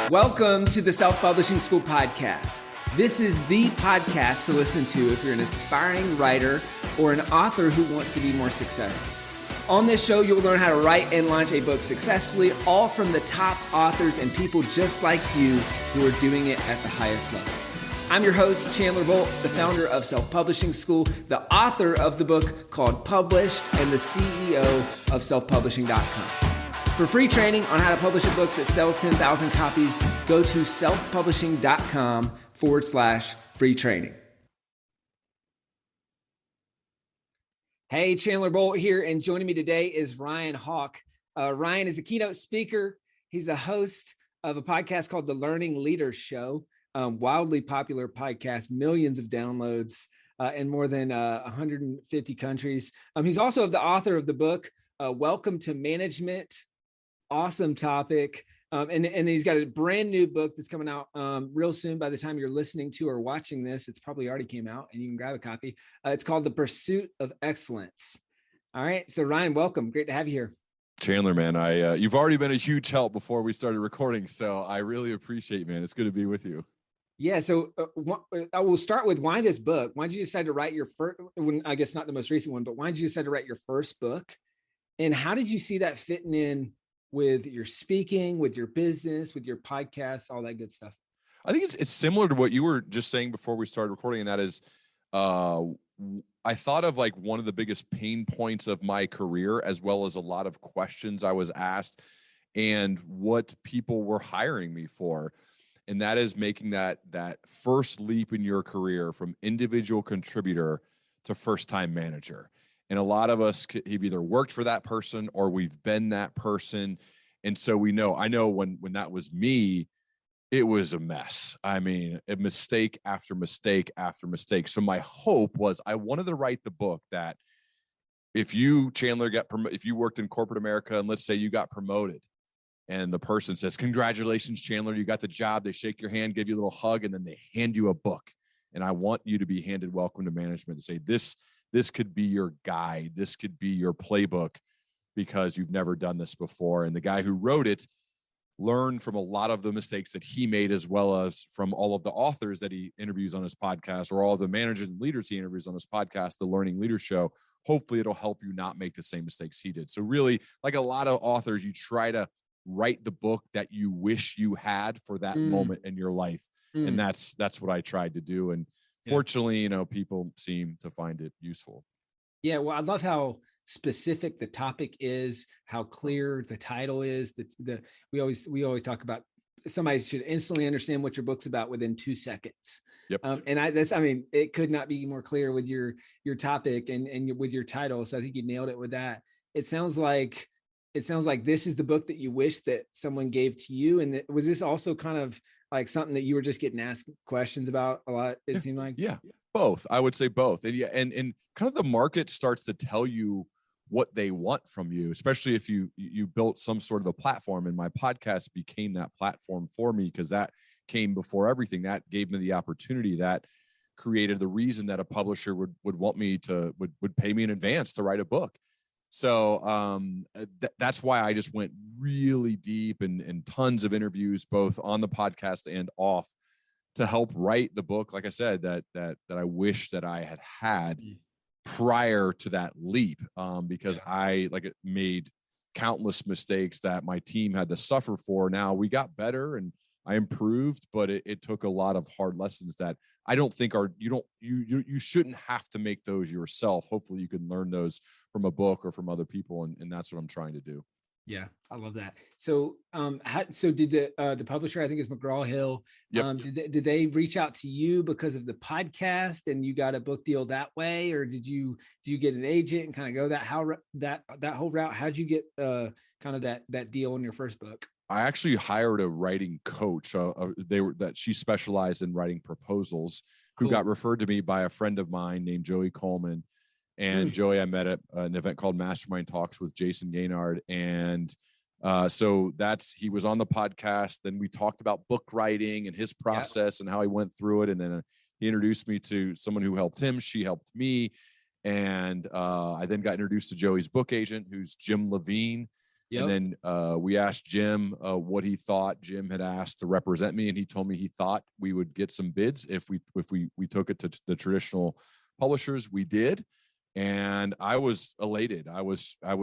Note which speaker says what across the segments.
Speaker 1: Welcome to the Self-Publishing School podcast. This is the podcast to listen to if you're an aspiring writer or an author who wants to be more successful. On this show, you'll learn how to write and launch a book successfully, all from the top authors and people just like you who are doing it at the highest level. I'm your host, Chandler Bolt, the founder of Self-Publishing School, the author of the book called Published, and the CEO of selfpublishing.com. For free training on how to publish a book that sells 10,000 copies, go to selfpublishing.com/free training. Hey, Chandler Bolt here, and joining me today is Ryan Hawk. Ryan is a keynote speaker. He's a host of a podcast called The Learning Leaders Show, wildly popular podcast, millions of downloads in more than 150 countries. He's also the author of the book, Welcome to Management. Awesome topic. And he's got a brand new book that's coming out real soon. By the time you're listening to or watching this, it's probably already came out and you can grab a copy. It's called The Pursuit of Excellence. All right. So Ryan, welcome. Great to have you here.
Speaker 2: Chandler, man, you've already been a huge help before we started recording. So I really appreciate, man. It's good to be with you.
Speaker 1: Yeah. So I will start with why this book. Why did you decide to write your first, I guess not the most recent one, but why did you decide to write your first book? And how did you see that fitting in with your speaking, with your business, with your podcasts, all that good stuff?
Speaker 2: I think it's similar to what you were just saying before we started recording. And that is, I thought of like one of the biggest pain points of my career, as well as a lot of questions I was asked and what people were hiring me for. And that is making that first leap in your career from individual contributor to first-time manager. And a lot of us have either worked for that person or we've been that person. And so I know when that was me, it was a mess. I mean, a mistake after mistake after mistake. So my hope was I wanted to write the book that if you, Chandler, if you worked in corporate America and let's say you got promoted and the person says, "Congratulations, Chandler, you got the job." They shake your hand, give you a little hug, and then they hand you a book. And I want you to be handed Welcome to Management to say, this could be your guide. This could be your playbook because you've never done this before. And the guy who wrote it learned from a lot of the mistakes that he made, as well as from all of the authors that he interviews on his podcast or all the managers and leaders he interviews on his podcast, The Learning Leaders Show. Hopefully it'll help you not make the same mistakes he did. So really, like a lot of authors, you try to write the book that you wish you had for that moment in your life. And that's what I tried to do. And fortunately, people seem to find it useful.
Speaker 1: Yeah. Well, I love how specific the topic is, how clear the title is. We always talk about somebody should instantly understand what your book's about within 2 seconds.
Speaker 2: Yep.
Speaker 1: It could not be more clear with your topic and with your title. So I think you nailed it with that. It sounds like this is the book that you wish that someone gave to you. And was this also kind of like something that you were just getting asked questions about a lot? It seemed like.
Speaker 2: Yeah, both. I would say both. And and kind of the market starts to tell you what they want from you, especially if you built some sort of a platform. And my podcast became that platform for me because that came before everything. That gave me the opportunity. That created the reason that a publisher would want me to would pay me in advance to write a book. So that's why I just went really deep and tons of interviews, both on the podcast and off, to help write the book. Like I said, that I wish that I had prior to that leap, because I made countless mistakes that my team had to suffer for. Now we got better and I improved, but it took a lot of hard lessons that I don't think you shouldn't have to make those yourself. Hopefully you can learn those from a book or from other people. And that's what I'm trying to do.
Speaker 1: Yeah, I love that. So, did the publisher, I think it's McGraw-Hill, did they reach out to you because of the podcast and you got a book deal that way, or do you get an agent and kind of go that whole route? How'd you get kind of that deal on your first book?
Speaker 2: I actually hired a writing coach. She specialized in writing proposals, who got referred to me by a friend of mine named Joey Coleman. And Joey, I met at an event called Mastermind Talks with Jason Gaynard. And so he was on the podcast. Then we talked about book writing and his process and how he went through it. And then he introduced me to someone who helped him. She helped me. And I then got introduced to Joey's book agent, who's Jim Levine,
Speaker 1: Yep.
Speaker 2: And then we asked Jim what he thought. Jim had asked to represent me, and he told me he thought we would get some bids if we took it to the traditional publishers. We did, and I was elated. I was a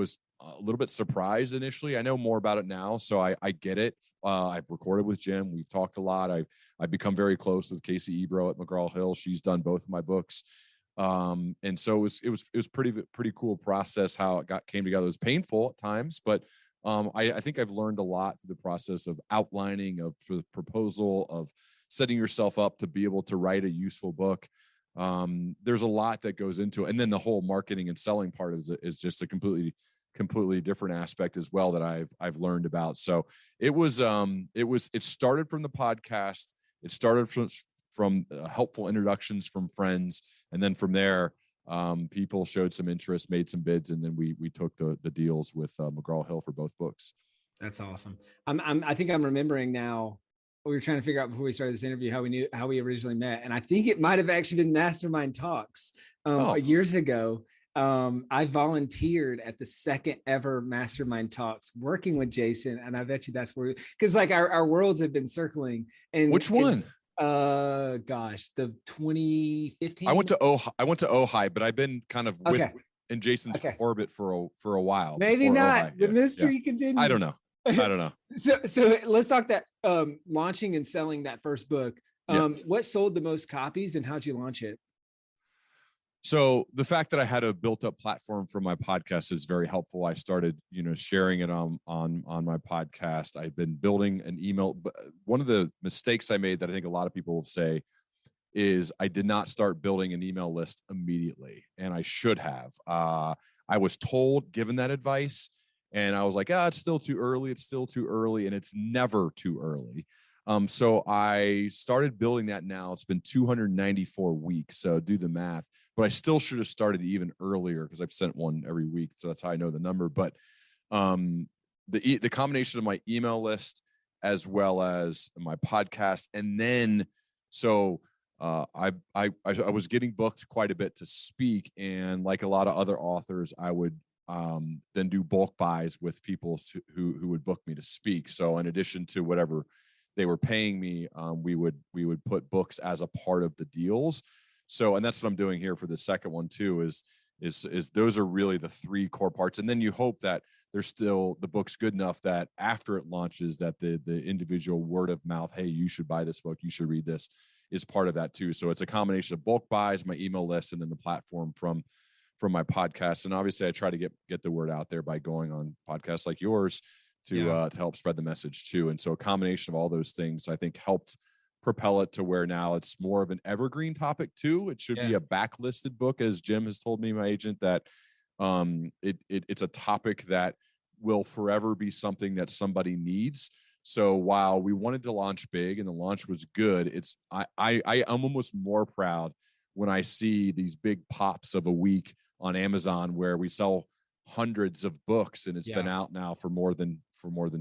Speaker 2: little bit surprised initially. I know more about it now, so I get it. I've recorded with Jim. We've talked a lot. I've become very close with Casey Ebro at McGraw-Hill. She's done both of my books. And so it was pretty cool process how it came together. It was painful at times, but I think I've learned a lot through the process of outlining, of the proposal, of setting yourself up to be able to write a useful book. There's a lot that goes into it. And then the whole marketing and selling part is just a completely different aspect as well that I've learned about. So it started from the podcast. It started from helpful introductions from friends. And then from there, people showed some interest, made some bids, and then we took the deals with McGraw-Hill for both books.
Speaker 1: That's awesome. I think I'm remembering now. We were trying to figure out before we started this interview how we originally met, and I think it might have actually been Mastermind Talks years ago. I volunteered at the second ever Mastermind Talks, working with Jason, and I bet you that's where, because like our worlds have been circling. And
Speaker 2: which one?
Speaker 1: Gosh, the 2015.
Speaker 2: I went to Ojai, but I've been kind of in Jason's orbit for a while.
Speaker 1: Maybe not. Ojai. The mystery continues.
Speaker 2: I don't know.
Speaker 1: So let's talk that launching and selling that first book. What sold the most copies, and how'd you launch it?
Speaker 2: So the fact that I had a built up platform for my podcast is very helpful. I started, sharing it on my podcast. I've been building an email. One of the mistakes I made that I think a lot of people say is I did not start building an email list immediately, and I should have. I was given that advice, and I was like, it's still too early. It's still too early, and it's never too early. So I started building that now. It's been 294 weeks. So do the math. But I still should have started even earlier because I've sent one every week. So that's how I know the number. But the combination of my email list as well as my podcast. And then, so I was getting booked quite a bit to speak. And like a lot of other authors, I would then do bulk buys with people who would book me to speak. So in addition to whatever they were paying me, we would put books as a part of the deals. So, and that's what I'm doing here for the second one too, is those are really the three core parts. And then you hope that there's still the book's good enough that after it launches, that the individual word of mouth, hey, you should buy this book, you should read this, is part of that too. So it's a combination of bulk buys, my email list, and then the platform from my podcast. And obviously I try to get the word out there by going on podcasts like yours to help spread the message too. And so a combination of all those things, I think, helped propel it to where now it's more of an evergreen topic too. It should be a backlisted book, as Jim has told me, my agent, that it's a topic that will forever be something that somebody needs. So while we wanted to launch big and the launch was good, I'm almost more proud when I see these big pops of a week on Amazon where we sell hundreds of books and it's been out now for more than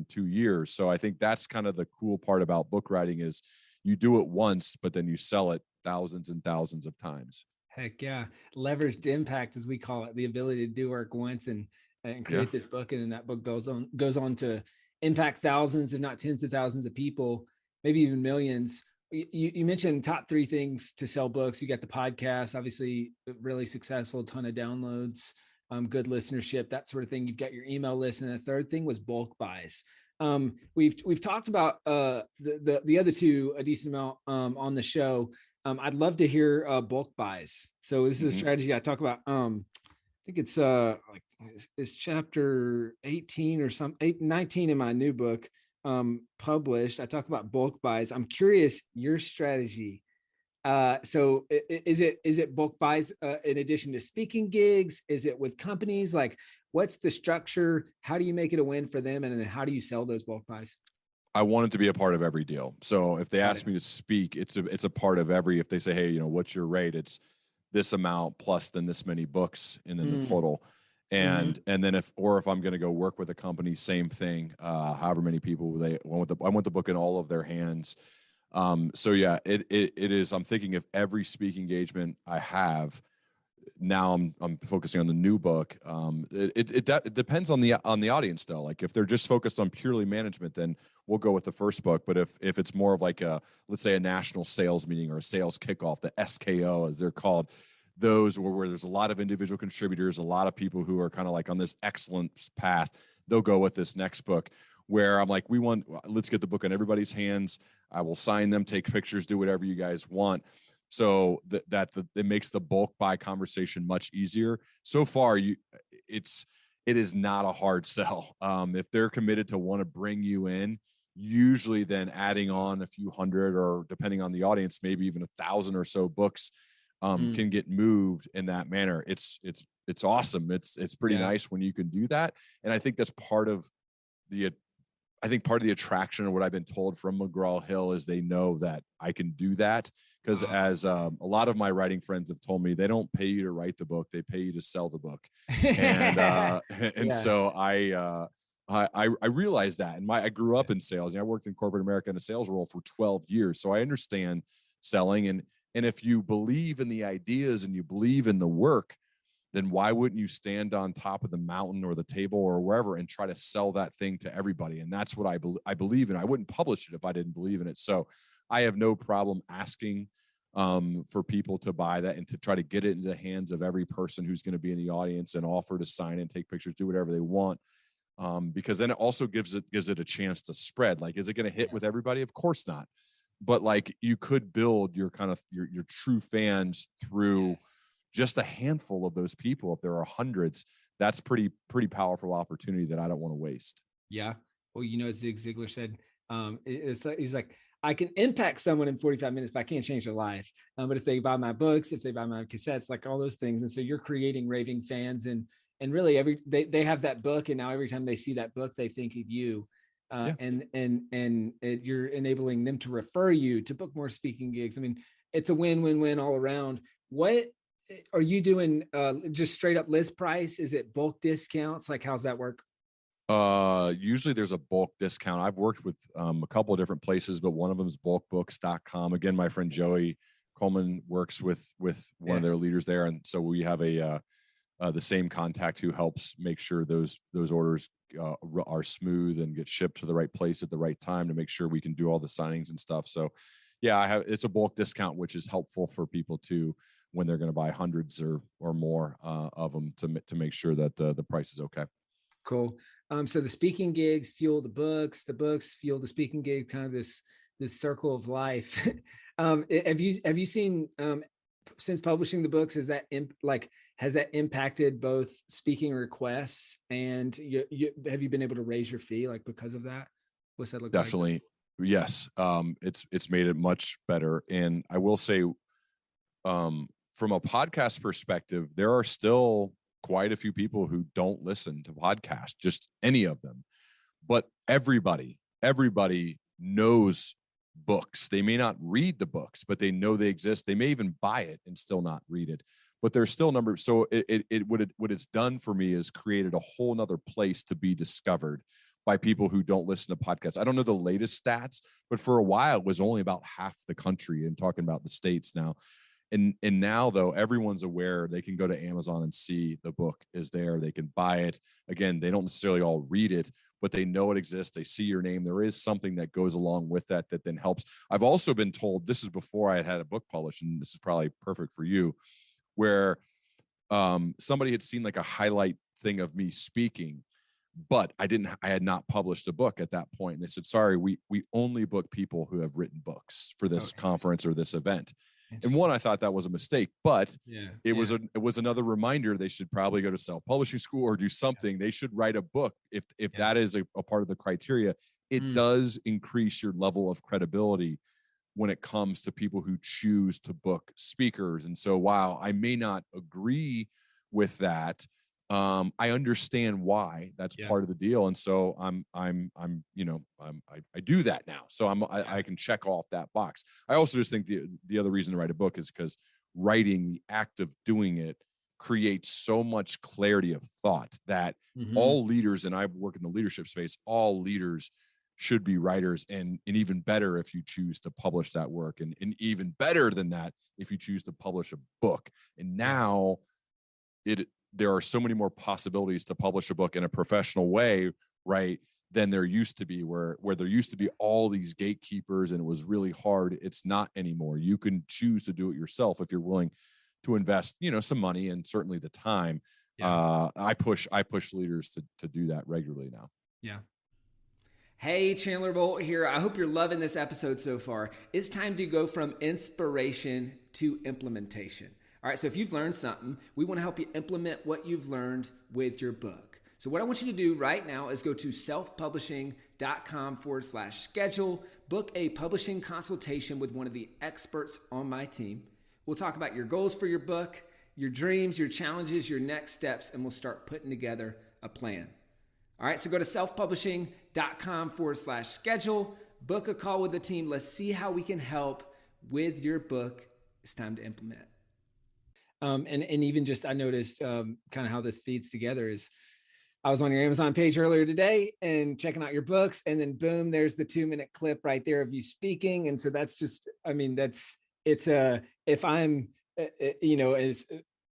Speaker 2: 2 years. So I think that's kind of the cool part about book writing is you do it once, but then you sell it thousands and thousands of times.
Speaker 1: Heck yeah. Leveraged impact, as we call it, the ability to do work once and create this book. And then that book goes on to impact thousands, if not tens of thousands of people, maybe even millions. You mentioned top 3 things to sell books. You got the podcast, obviously really successful, ton of downloads, good listenership, that sort of thing. You've got your email list. And the third thing was bulk buys. We've talked about the other two a decent amount on the show. I'd love to hear bulk buys. So this is a strategy I talk about. I think it's it's chapter 18 or 19 in my new book published. I talk about bulk buys. I'm curious your strategy. So is it bulk buys in addition to speaking gigs? Is it with companies? Like, what's the structure? How do you make it a win for them? And then how do you sell those bulk buys?
Speaker 2: I want it to be a part of every deal. So if they ask me to speak, it's a part of every, if they say, hey, what's your rate? It's this amount plus then this many books and then the total. And then if I'm going to go work with a company, same thing, however many people I want the book in all of their hands. So yeah, it is. I'm thinking of every speaking engagement I have, now I'm focusing on the new book. It depends on the audience though. Like if they're just focused on purely management, then we'll go with the first book. But if it's more of like let's say a national sales meeting or a sales kickoff, the SKO as they're called, those where there's a lot of individual contributors, a lot of people who are kind of like on this excellence path, they'll go with this next book where I'm like, let's get the book in everybody's hands. I will sign them, take pictures, do whatever you guys want. So it makes the bulk buy conversation much easier. So far, it is not a hard sell. If they're committed to want to bring you in, usually then adding on a few hundred, or depending on the audience, maybe even 1,000 or so books can get moved in that manner. It's awesome. It's pretty nice when you can do that. And I think that's part of the attraction of what I've been told from McGraw-Hill is they know that I can do that. Because as a lot of my writing friends have told me, they don't pay you to write the book; they pay you to sell the book. And so I realized that. And I grew up in sales. And I worked in corporate America in a sales role for 12 years, so I understand selling. And if you believe in the ideas and you believe in the work, then why wouldn't you stand on top of the mountain or the table or wherever and try to sell that thing to everybody? And that's what I believe in. I wouldn't publish it if I didn't believe in it. So I have no problem asking for people to buy that and to try to get it into the hands of every person who's going to be in the audience and offer to sign and take pictures, do whatever they want. Because then it also gives it a chance to spread. Like, is it going to hit with everybody? Of course not. But like, you could build your kind of your true fans through just a handful of those people. If there are hundreds, that's pretty powerful opportunity that I don't want to waste.
Speaker 1: Yeah. Well, Zig Ziglar said, he's like, I can impact someone in 45 minutes, but I can't change their life. But if they buy my books, if they buy my cassettes, like all those things. And so you're creating raving fans, and really they have that book. And now every time they see that book, they think of you. You're enabling them to refer you to book more speaking gigs. I mean, it's a win-win-win all around. What are you doing? Just straight up list price? Is it bulk discounts? Like, how's that work?
Speaker 2: Usually there's a bulk discount. I've worked with a couple of different places, but one of them is bulkbooks.com. Again, my friend Joey Coleman works with one of their leaders there. And so we have the same contact who helps make sure those orders are smooth and get shipped to the right place at the right time to make sure we can do all the signings and stuff. So it's a bulk discount, which is helpful for people to, when they're going to buy hundreds or more of them, to make sure that the price is okay.
Speaker 1: Cool. So the speaking gigs fuel the books fuel the speaking gig, kind of this circle of life. Have you seen, since publishing the books, has that impacted both speaking requests and have you been able to raise your fee because of that? What's that look like?
Speaker 2: Definitely. Yes. It's made it much better. And I will say, from a podcast perspective, there are still quite a few people who don't listen to podcasts, just any of them. But everybody knows books. They may not read the books, but they know they exist. They may even buy it and still not read it, but there's still numbers. So what it's done for me is created a whole nother place to be discovered by people who don't listen to podcasts. I don't know the latest stats, but for a while it was only about half the country, and talking about the States now. And now, though, everyone's aware. They can go to Amazon and see the book is there. They can buy it. Again, they don't necessarily all read it, but they know it exists. They see your name. There is something that goes along with that then helps. I've also been told, this is before I had a book published, and this is probably perfect for you, where somebody had seen like a highlight thing of me speaking, but I had not published a book at that point. And they said, sorry, we only book people who have written books for this conference or this event. And one, I thought that was a mistake, but it was another reminder. They should probably go to self-publishing school or do something. They should write a book. If that is a part of the criteria, it does increase your level of credibility when it comes to people who choose to book speakers. And so while I may not agree with that, I understand why. That's part of the deal. And so I do that now. So I can check off that box. I also just think the other reason to write a book is because writing, the act of doing it, creates so much clarity of thought that all leaders, and I work in the leadership space, all leaders should be writers, and even better if you choose to publish that work, and even better than that if you choose to publish a book. And now there are so many more possibilities to publish a book in a professional way, right? Than there used to be, where there used to be all these gatekeepers and it was really hard. It's not anymore. You can choose to do it yourself if you're willing to invest, some money and certainly the time. Yeah. I push leaders to do that regularly now.
Speaker 1: Yeah. Hey, Chandler Bolt here. I hope you're loving this episode so far. It's time to go from inspiration to implementation. All right, so if you've learned something, we want to help you implement what you've learned with your book. So what I want you to do right now is go to selfpublishing.com/schedule, book a publishing consultation with one of the experts on my team. We'll talk about your goals for your book, your dreams, your challenges, your next steps, and we'll start putting together a plan. All right, so go to selfpublishing.com/schedule, book a call with the team. Let's see how we can help with your book. It's time to implement. And even just, I noticed kind of how this feeds together is, I was on your Amazon page earlier today and checking out your books, and then boom, there's the 2-minute clip right there of you speaking. And so that's just, if I'm, as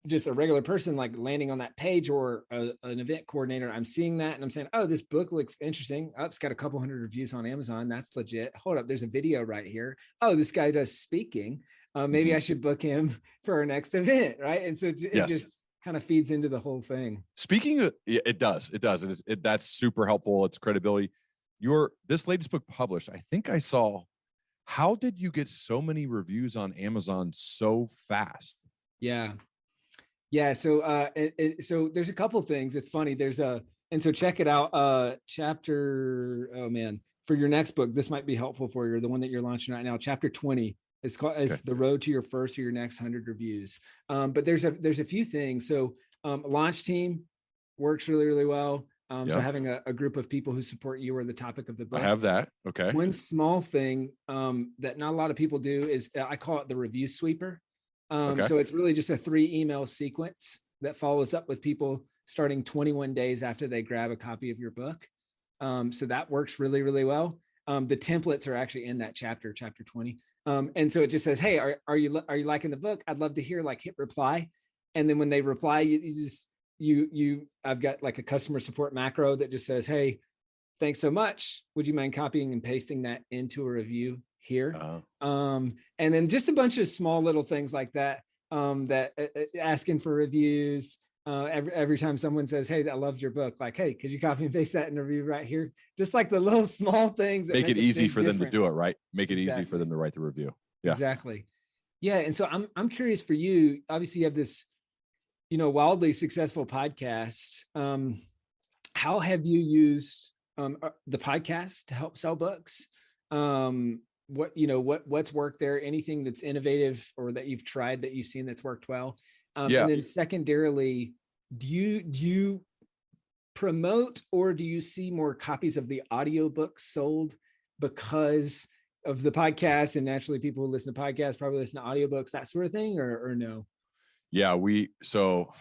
Speaker 1: just a regular person, like landing on that page or an event coordinator, I'm seeing that and I'm saying, oh, this book looks interesting. Oh, it's got a couple hundred reviews on Amazon. That's legit. Hold up, there's a video right here. Oh, this guy does speaking. Maybe I should book him for our next event, right? And so it just kind of feeds into the whole thing.
Speaker 2: Speaking of, it does. That's super helpful. It's credibility. This latest book published, I think I saw, how did you get so many reviews on Amazon so fast?
Speaker 1: Yeah. So, so there's a couple things. It's funny. And so check it out. Chapter, for your next book, this might be helpful for you. The one that you're launching right now, chapter 20. It's called The Road to Your First or Your Next 100 Reviews. But there's a few things. So launch team works really, really well. So having a group of people who support you or the topic of the book.
Speaker 2: I have that. Okay.
Speaker 1: One small thing that not a lot of people do is I call it the review sweeper. So it's really just a 3 email sequence that follows up with people starting 21 days after they grab a copy of your book. So that works really, really well. The templates are actually in that chapter 20. And so it just says, hey, are you liking the book? I'd love to hear, hit reply. And then when they reply, I've got like a customer support macro that just says, hey, thanks so much. Would you mind copying and pasting that into a review here? And then just a bunch of small little things like that, asking for reviews. Every time someone says, hey, I loved your book, like, hey, could you copy and paste that in a review right here? Just like the little small things that
Speaker 2: make it easy for them to do it, right? Make it easy for them to write the review. Yeah,
Speaker 1: exactly. Yeah. And so I'm curious for you, obviously you have this, wildly successful podcast. How have you used the podcast to help sell books? What's worked there? Anything that's innovative or that you've tried that you've seen that's worked well? And then secondarily, do you promote, or do you see more copies of the audiobooks sold because of the podcast? And naturally people who listen to podcasts probably listen to audiobooks, that sort of thing, or no?
Speaker 2: Yeah, so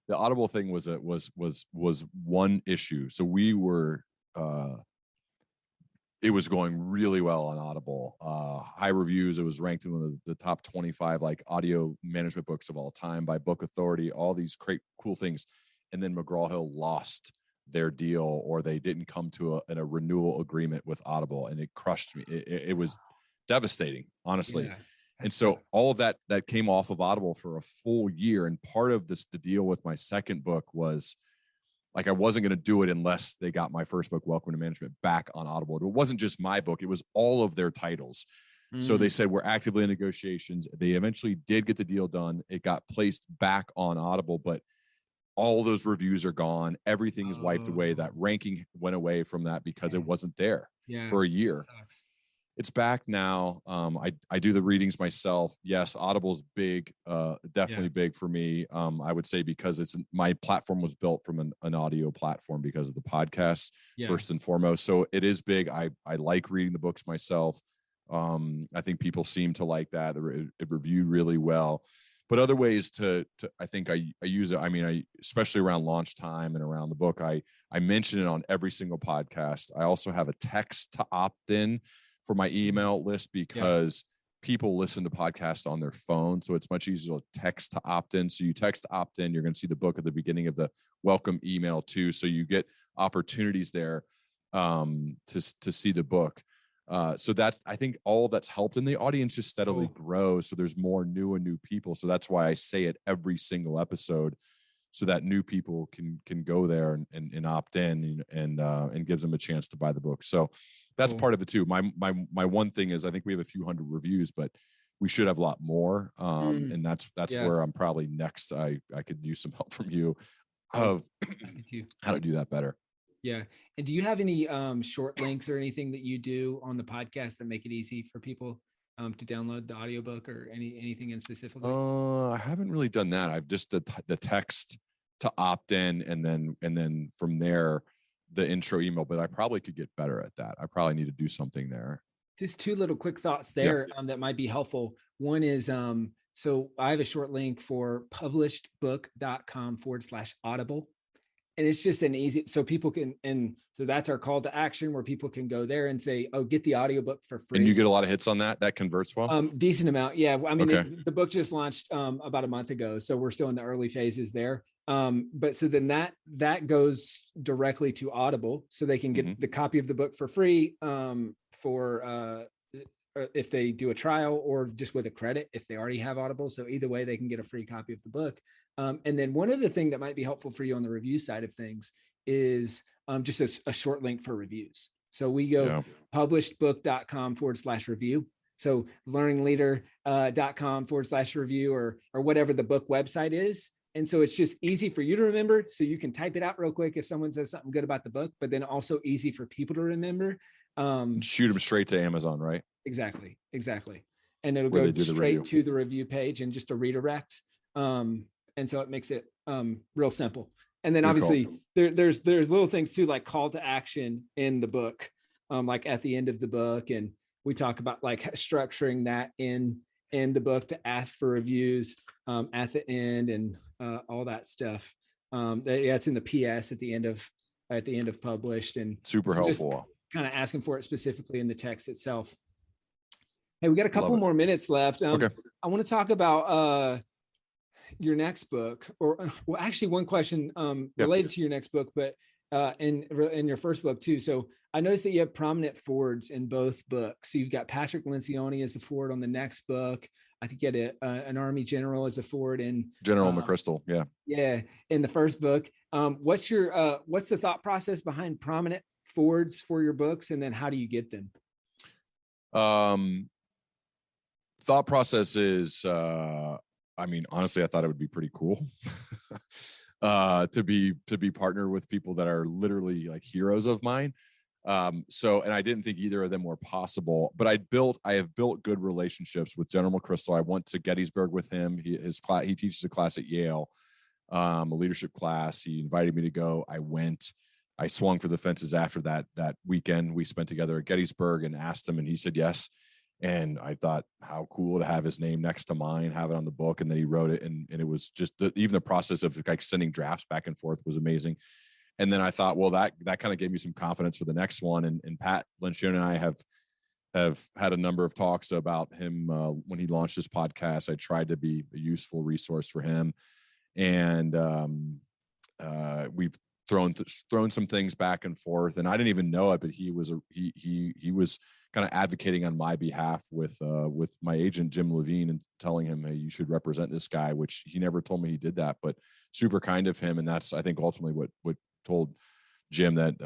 Speaker 2: the Audible thing was one issue. So we were, it was going really well on Audible, high reviews. It was ranked in one of the top 25 audio management books of all time by Book Authority, all these great, cool things. And then McGraw-Hill lost their deal, or they didn't come to a renewal agreement with Audible, and it crushed me. It was devastating, honestly. Yeah, and so all of that came off of Audible for a full year. And part of the deal with my second book was, I wasn't going to do it unless they got my first book, Welcome to Management, back on Audible. It wasn't just my book. It was all of their titles. So they said, we're actively in negotiations. They eventually did get the deal done. It got placed back on Audible, but all those reviews are gone. Everything is wiped away. That ranking went away from that because it wasn't there for a year. It's back now. I do the readings myself. Yes, Audible's big, definitely big for me. I would say because my platform was built from an audio platform because of the podcast first and foremost. So it is big. I like reading the books myself. I think people seem to like that. It reviewed really well. But other ways to I think I use it. I mean, especially around launch time and around the book, I mention it on every single podcast. I also have a text to opt in for my email list because people listen to podcasts on their phone, so it's much easier to text to opt in. So you text to opt in, you're going to see the book at the beginning of the welcome email too. So you get opportunities there to see the book. So that's, I think all that's helped, and the audience just steadily grows. So there's more new people. So that's why I say it every single episode, so that new people can go there and opt in and gives them a chance to buy the book. So that's part of it too. My one thing is, I think we have a few hundred reviews, but we should have a lot more. And that's where I'm probably next. I could use some help from you of how to do that better.
Speaker 1: Yeah. And do you have any short links or anything that you do on the podcast that make it easy for people to download the audiobook, or anything in specifically?
Speaker 2: I haven't really done that. I've just the text to opt in, and then from there the intro email, but I probably could get better at that. I probably need to do something there.
Speaker 1: Just two little quick thoughts there that might be helpful. One is, so I have a short link for publishedbook.com/audible. And it's just an easy, so people can, and so that's our call to action, where people can go there and say, oh, get the audiobook for free.
Speaker 2: And you get a lot of hits on that converts well?
Speaker 1: Decent amount. Yeah. I mean, the book just launched about a month ago, so we're still in the early phases there. But so then that goes directly to Audible, so they can get the copy of the book for free for if they do a trial, or just with a credit if they already have Audible. So either way, they can get a free copy of the book. And then one other thing that might be helpful for you on the review side of things is just a short link for reviews. So we go publishedbook.com/review. So learningleader.com/review, or whatever the book website is. And so it's just easy for you to remember. So you can type it out real quick if someone says something good about the book, but then also easy for people to remember.
Speaker 2: Shoot them straight to Amazon, right?
Speaker 1: Exactly. And it'll go straight to the review page and just a redirect. And so it makes it real simple. And then obviously there's little things too, like call to action in the book, like at the end of the book. And we talk about like structuring that in the book to ask for reviews at the end, and all that stuff. It's in the PS at the end of published, and
Speaker 2: super helpful.
Speaker 1: Kind of asking for it specifically in the text itself. Hey, we got a couple more minutes left. I want to talk about your next book, or well, actually one question related to your next book, but in your first book too. So I noticed that you have prominent forwards in both books. So you've got Patrick Lencioni as the forward on the next book. I think you had an Army general as a forward in
Speaker 2: General McChrystal. Yeah.
Speaker 1: In the first book. What's the thought process behind prominent forwards for your books, and then how do you get them?
Speaker 2: Thought process is, I mean, honestly, I thought it would be pretty cool to be partnered with people that are literally like heroes of mine. And I didn't think either of them were possible, but I have built good relationships with General McChrystal. I went to Gettysburg with him. He teaches a class at Yale, a leadership class. He invited me to go. I went. I swung for the fences after that weekend we spent together at Gettysburg, and asked him, and he said yes. And I thought, how cool to have his name next to mine, have it on the book. And then he wrote it. And it was just even the process of like sending drafts back and forth was amazing. And then I thought, well, that kind of gave me some confidence for the next one. And Pat Lencioni and I have had a number of talks about him when he launched his podcast. I tried to be a useful resource for him. And we've thrown some things back and forth, and I didn't even know it, but he was kind of advocating on my behalf with my agent, Jim Levine, and telling him, hey, you should represent this guy, which he never told me he did that, but super kind of him. And that's, I think, ultimately what told Jim that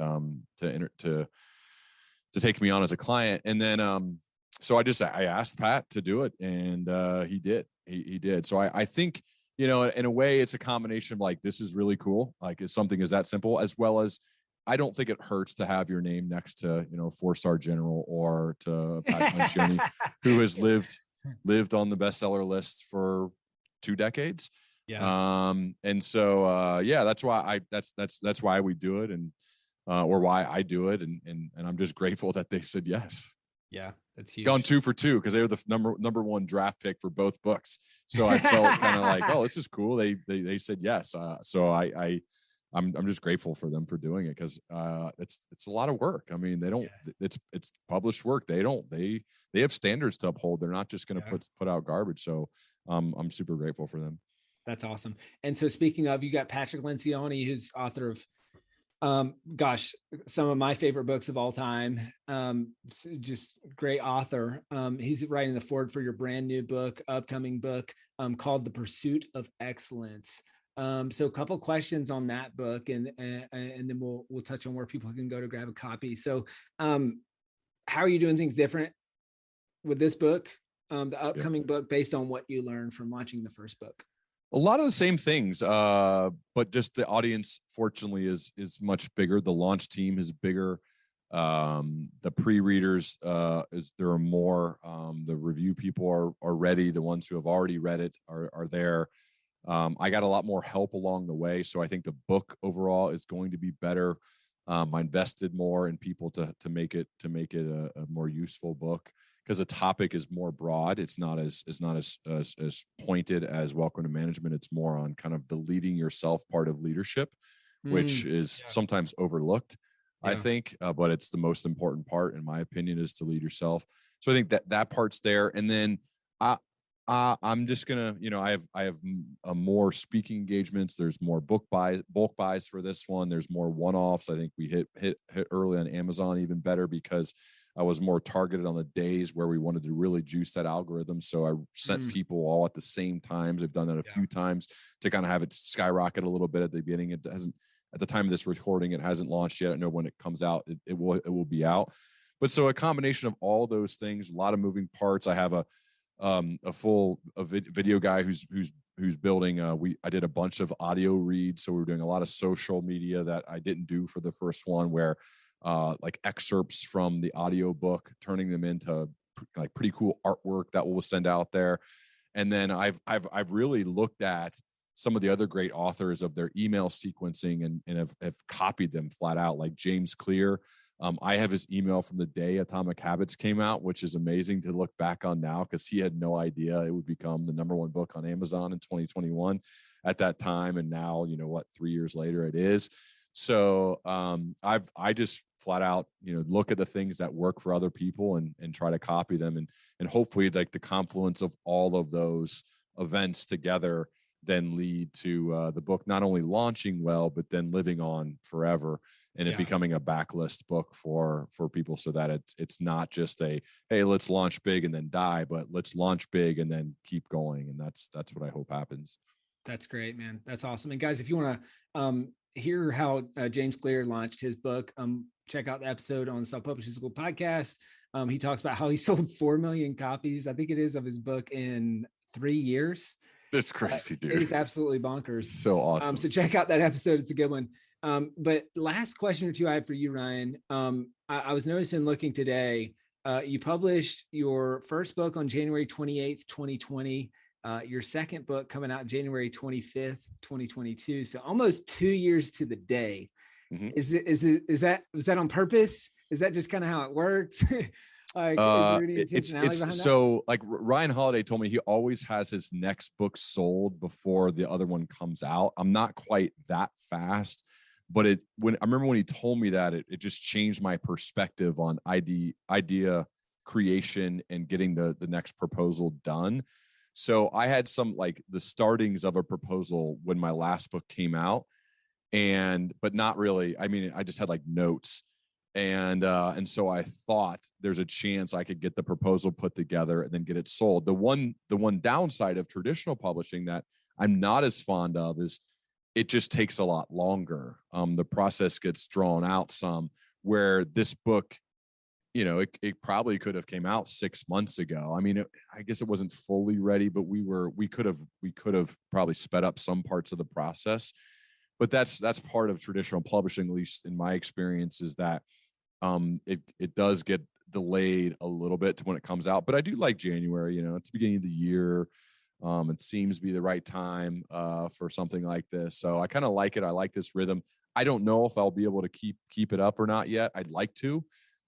Speaker 2: to take me on as a client. And then so I asked Pat to do it, and he did. He did. So I think, you know, in a way, it's a combination of like, this is really cool. Like, if something is that simple, as well as I don't think it hurts to have your name next to, you know, 4-star general, or to Pat Lencioni, who has lived on the bestseller list for 2 decades.
Speaker 1: Yeah.
Speaker 2: And so, that's why that's why we do it, and or why I do it. And I'm just grateful that they said yes.
Speaker 1: Yeah, that's huge.
Speaker 2: Gone 2 for 2 because they were the number 1 draft pick for both books. So I felt kind of like, oh, this is cool. They said yes. So I I'm just grateful for them for doing it, because it's a lot of work. I mean, they don't, it's published work. They have standards to uphold. They're not just going to put out garbage. So I'm super grateful for them.
Speaker 1: That's awesome. And so speaking of, you got Patrick Lencioni, who's author of some of my favorite books of all time. Just great author. He's writing the foreword for your brand new book, upcoming book, called The Pursuit of Excellence. So a couple questions on that book, and then we'll touch on where people can go to grab a copy. So how are you doing things different with this book, the upcoming book, based on what you learned from watching the first book?
Speaker 2: A lot of the same things, but just the audience, fortunately, is much bigger. The launch team is bigger. The pre-readers, there are more. The review people are ready. The ones who have already read it are there. I got a lot more help along the way, so I think the book overall is going to be better. I invested more in people to make it a more useful book, because the topic is more broad. It's not as pointed as Welcome to Management. It's more on kind of the leading yourself part of leadership, which is sometimes overlooked, I think, but it's the most important part, in my opinion, is to lead yourself. So I think that part's there. And then I'm just gonna, I have more speaking engagements. There's more bulk buys for this one. There's more one-offs. I think we hit early on Amazon even better, because I was more targeted on the days where we wanted to really juice that algorithm. So I sent people all at the same times. I've done that a few times to kind of have it skyrocket a little bit at the beginning. It hasn't, at the time of this recording, it hasn't launched yet. I know when it comes out, it will be out. But so a combination of all those things, a lot of moving parts. I have a full video guy who's building. I did a bunch of audio reads. So we were doing a lot of social media that I didn't do for the first one, where like excerpts from the audio book, turning them into like pretty cool artwork that we'll send out there. And then I've really looked at some of the other great authors of their email sequencing and have copied them flat out, like James Clear. I have his email from the day Atomic Habits came out, which is amazing to look back on now, because he had no idea it would become the #1 book on Amazon in 2021 at that time. And now, 3 years later it is. So I just flat out, look at the things that work for other people and try to copy them. And hopefully, like, the confluence of all of those events together then lead to the book not only launching well, but then living on forever, and it becoming a backlist book for people, so that it's not just a, hey, let's launch big and then die, but let's launch big and then keep going. And that's what I hope happens.
Speaker 1: That's great, man. That's awesome. And guys, if you want to hear how James Clear launched his book, check out the episode on the Self-Publishing School podcast. He talks about how he sold 4 million copies, I think it is, of his book in 3 years.
Speaker 2: That's crazy, dude.
Speaker 1: It is absolutely bonkers.
Speaker 2: So awesome.
Speaker 1: So check out that episode. It's a good one. But last question or two I have for you, Ryan. I was noticing, looking today, you published your first book on January 28th, 2020. Your second book coming out January 25th, 2022. So almost 2 years to the day. Mm-hmm. Was that on purpose? Is that just kind of how it works? Like, is there any intentionality behind
Speaker 2: so
Speaker 1: that?
Speaker 2: Like Ryan Holiday told me, he always has his next book sold before the other one comes out. I'm not quite that fast, but I remember when he told me that, it just changed my perspective on idea creation and getting the next proposal done. So I had some, like, the startings of a proposal when my last book came out, but not really. I mean, I just had like notes. And so I thought there's a chance I could get the proposal put together and then get it sold. The one downside of traditional publishing that I'm not as fond of is it just takes a lot longer. The process gets drawn out some, where this book, it probably could have came out 6 months ago. I mean, I guess it wasn't fully ready, but we could have probably sped up some parts of the process. But that's part of traditional publishing, at least in my experience, is that it does get delayed a little bit to when it comes out. But I do like January. It's the beginning of the year. It seems to be the right time for something like this. So I kind of like it. I like this rhythm. I don't know if I'll be able to keep it up or not yet. I'd like to,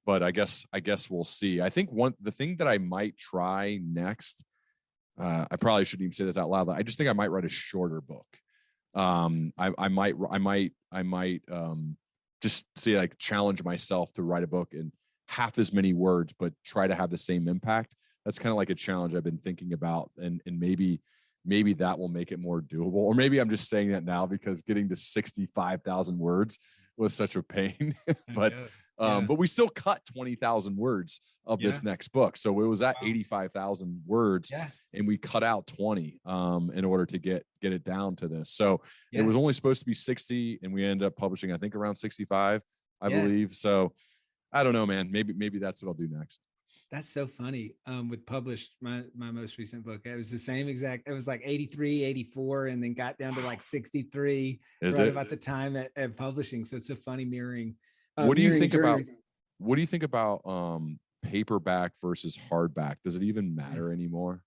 Speaker 2: but I guess we'll see. I think the thing that I might try next, I probably shouldn't even say this out loud. I just think I might write a shorter book. I might just say like challenge myself to write a book in half as many words, but try to have the same impact. That's kind of like a challenge I've been thinking about, and maybe that will make it more doable. Or maybe I'm just saying that now because getting to 65,000 words was such a pain. But we still cut 20,000 words of this next book. So it was at 85,000 words, and we cut out 20 in order to get it down to this. So it was only supposed to be 60, and we ended up publishing, I think, around 65, I believe. So I don't know, man. Maybe that's what I'll do next.
Speaker 1: That's so funny. With published my most recent book, it was the same exact. It was like 83, 84, and then got down to like 63 about the time at publishing. So it's a funny mirroring.
Speaker 2: What do you think about paperback versus hardback? Does it even matter anymore?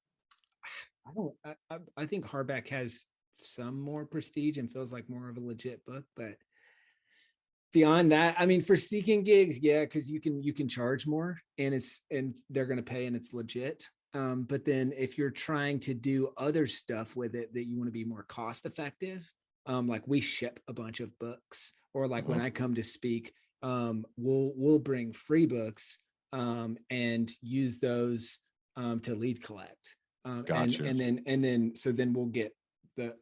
Speaker 1: I think hardback has some more prestige and feels like more of a legit book, but beyond that, I mean, for speaking gigs, because you can charge more, and they're going to pay, and it's legit. But then if you're trying to do other stuff with it that you want to be more cost effective, like we ship a bunch of books, or like when I come to speak, we'll bring free books and use those to lead collect.
Speaker 2: Gotcha.
Speaker 1: And then we'll get the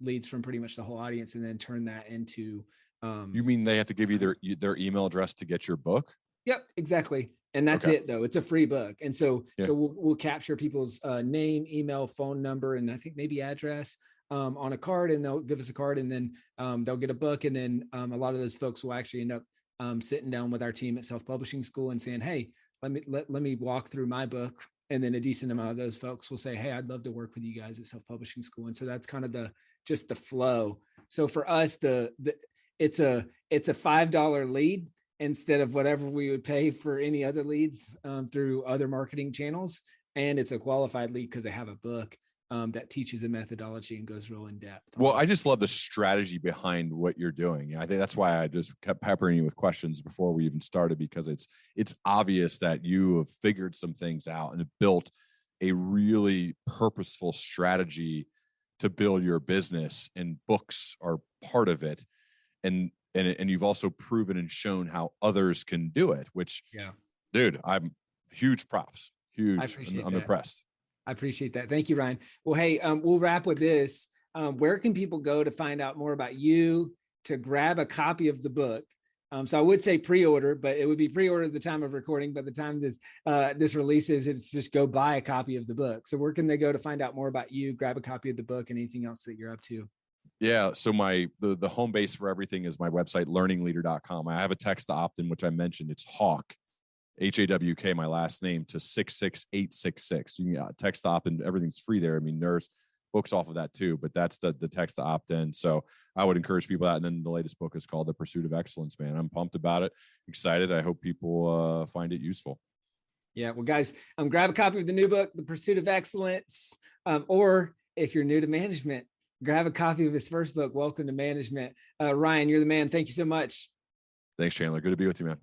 Speaker 1: leads from pretty much the whole audience, and then turn that into.
Speaker 2: You mean they have to give you their email address to get your book?
Speaker 1: Yep, exactly. And that's it though. It's a free book. And so we'll capture people's name, email, phone number, and I think maybe address on a card, and they'll give us a card, and then they'll get a book. And then a lot of those folks will actually end up sitting down with our team at Self-Publishing School and saying, hey, let me walk through my book. And then a decent amount of those folks will say, hey, I'd love to work with you guys at Self-Publishing School. And so that's kind of just the flow. So for us, it's a $5 lead instead of whatever we would pay for any other leads through other marketing channels. And it's a qualified lead because they have a book that teaches a methodology and goes real in depth.
Speaker 2: Well, I just love the strategy behind what you're doing. I think that's why I just kept peppering you with questions before we even started, because it's obvious that you have figured some things out and have built a really purposeful strategy to build your business, and books are part of it. And you've also proven and shown how others can do it, which, dude, I'm huge props. Huge. I'm impressed.
Speaker 1: I appreciate that. Thank you, Ryan. Well, hey, we'll wrap with this. Where can people go to find out more about you, to grab a copy of the book? So I would say pre-order, but it would be pre-order at the time of recording. By the time this releases, it's just go buy a copy of the book. So where can they go to find out more about you, grab a copy of the book, and anything else that you're up to?
Speaker 2: Yeah. So the home base for everything is my website, learningleader.com. I have a text to opt-in, which I mentioned. It's Hawk, HAWK, my last name, to 66866. You can text to opt-in. Everything's free there. I mean, there's books off of that too, but that's the text to opt-in. So I would encourage people that. And then the latest book is called The Pursuit of Excellence, man. I'm pumped about it. Excited. I hope people find it useful.
Speaker 1: Yeah. Well, guys, grab a copy of the new book, The Pursuit of Excellence. Or if you're new to management, grab a copy of his first book, Welcome to Management. Ryan, you're the man. Thank you so much.
Speaker 2: Thanks, Chandler. Good to be with you, man.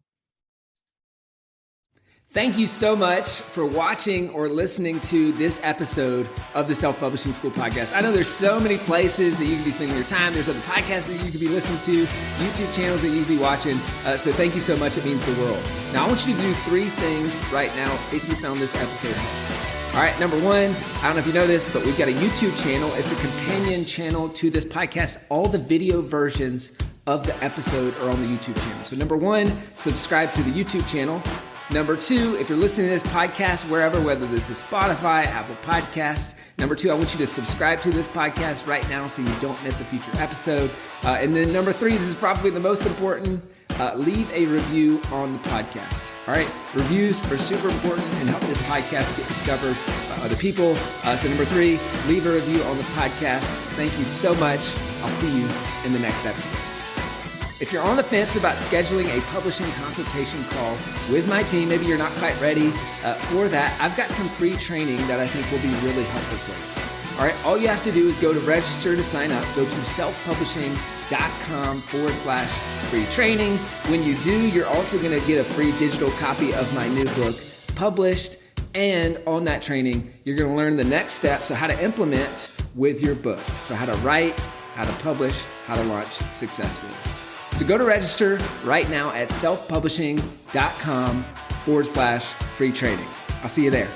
Speaker 1: Thank you so much for watching or listening to this episode of the Self-Publishing School podcast. I know there's so many places that you can be spending your time. There's other podcasts that you could be listening to, YouTube channels that you could be watching. So thank you so much. It means the world. Now, I want you to do 3 things right now if you found this episode helpful. All right, number 1, I don't know if you know this, but we've got a YouTube channel. It's a companion channel to this podcast. All the video versions of the episode are on the YouTube channel. So number 1, subscribe to the YouTube channel. Number 2, if you're listening to this podcast wherever, whether this is Spotify, Apple Podcasts, number 2, I want you to subscribe to this podcast right now so you don't miss a future episode. And then number 3, this is probably the most important, leave a review on the podcast. All right, reviews are super important and help this podcast get discovered by other people. So number 3, leave a review on the podcast. Thank you so much. I'll see you in the next episode. If you're on the fence about scheduling a publishing consultation call with my team, maybe you're not quite ready for that, I've got some free training that I think will be really helpful for you. All right, all you have to do is go to register to sign up. Go to selfpublishing.com/free training. When you do, you're also going to get a free digital copy of my new book published. And on that training, you're going to learn the next steps of how to implement with your book. So how to write, how to publish, how to launch successfully. So go to register right now at selfpublishing.com/free training. I'll see you there.